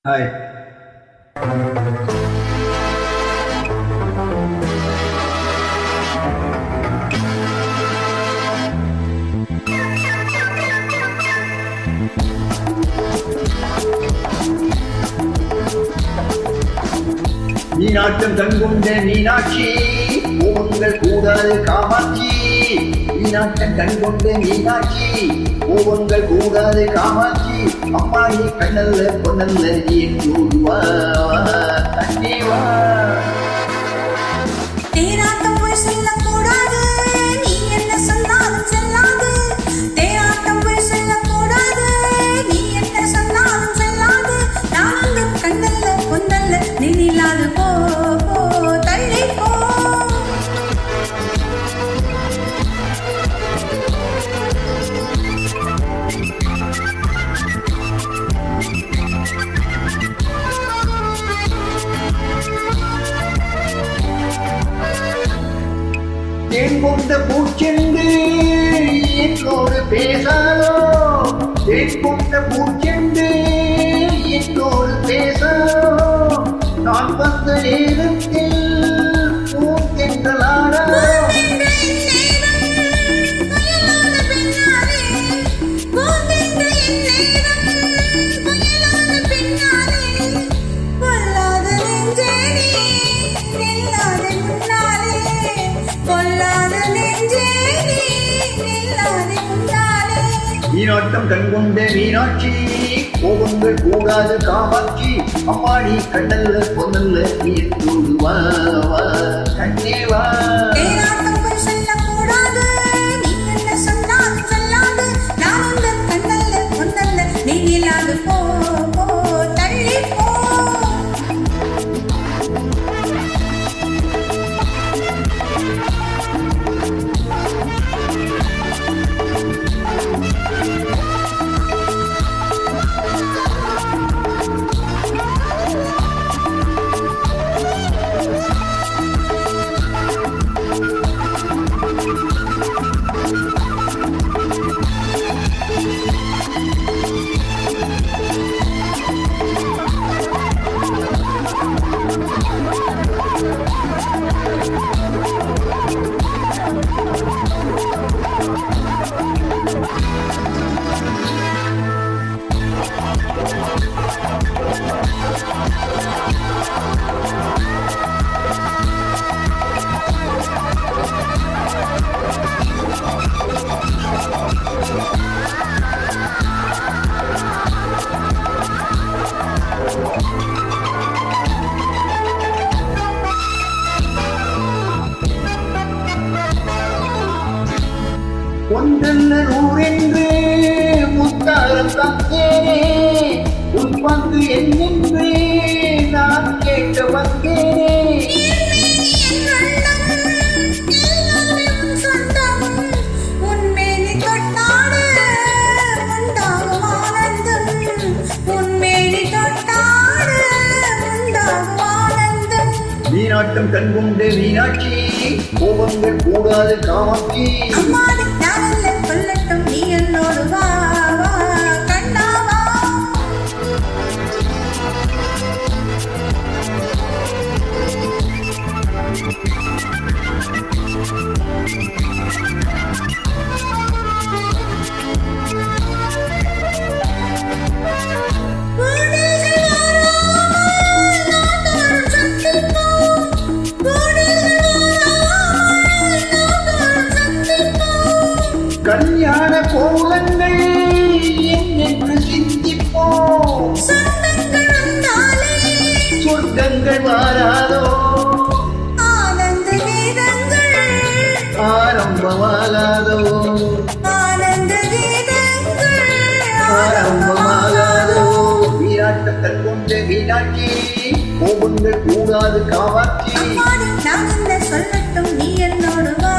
Hi. மீனாட்டம் கண்கொண்ட Meenakshi கோபங்கள் கூடாது காமாட்சி. மீனாட்டம் கண்கொண்ட மீனாட்சி கோபங்கள் கூடாது காமாட்சி. அம்மா நீ கண்ணல்ல பொன்னல்ல நீ கூடுவா கண்ணேவா. தேராட்டம் போய் செல்லக்கூடாது, நீ என்ன சொன்னாலும் செல்லாது. தேராட்டம் போய் செல்லக்கூடாது, நீ என்ன சொன்னாலும் செல்லாது. நான் அந்த கண்ணல்ல பொன்னல்ல நில்லாது. போ போ தள்ளி போ. தேன் கொண்ட பூச்செண்டு என்னோடு பேசாதோ. தேன் கொண்ட பூச்செண்டு என்னோடு பேசாதோ. நான் வந்த நேரத்தில் பூக்கென்றலாடா. மீனாட்டம் கண்கொண்ட மீனாட்சி கோபங்கள் கூடாது காமாட்சி. அம்மா நீ கண்ணல்ல பொன்னல்ல நீ கூடுவா கண்ணேவா. போ போ தள்ளி போ. ஒன்றல்ல நூறென்று முத்தாரம் தந்தேனே. உன் பங்கு என்னென்று நான் கேட்க வந்தேனே. மீனாட்டம் கண்கொண்ட மீனாட்சி கோபங்கள் கூடாது காமாட்சி. சொல்லட்டும் நீ என்னோடு வா வா கண்ணாவா. கல்யாண கோலங்கள் என்னென்று சிந்திப்போம். சொர்க்கங்கள் மாறாதோ. ஆனந்த கீதங்கள் ஆரம்பமாகாதோ. ஆனந்த கீதங்கள் ஆரம்பமாகாதோ. மீனாட்டம் கண்கொண்ட மீனாட்சி கோபங்கள் கூடாது காமாட்சி. நான் என்ன சொல்லட்டும் நீ என்னோடு வா.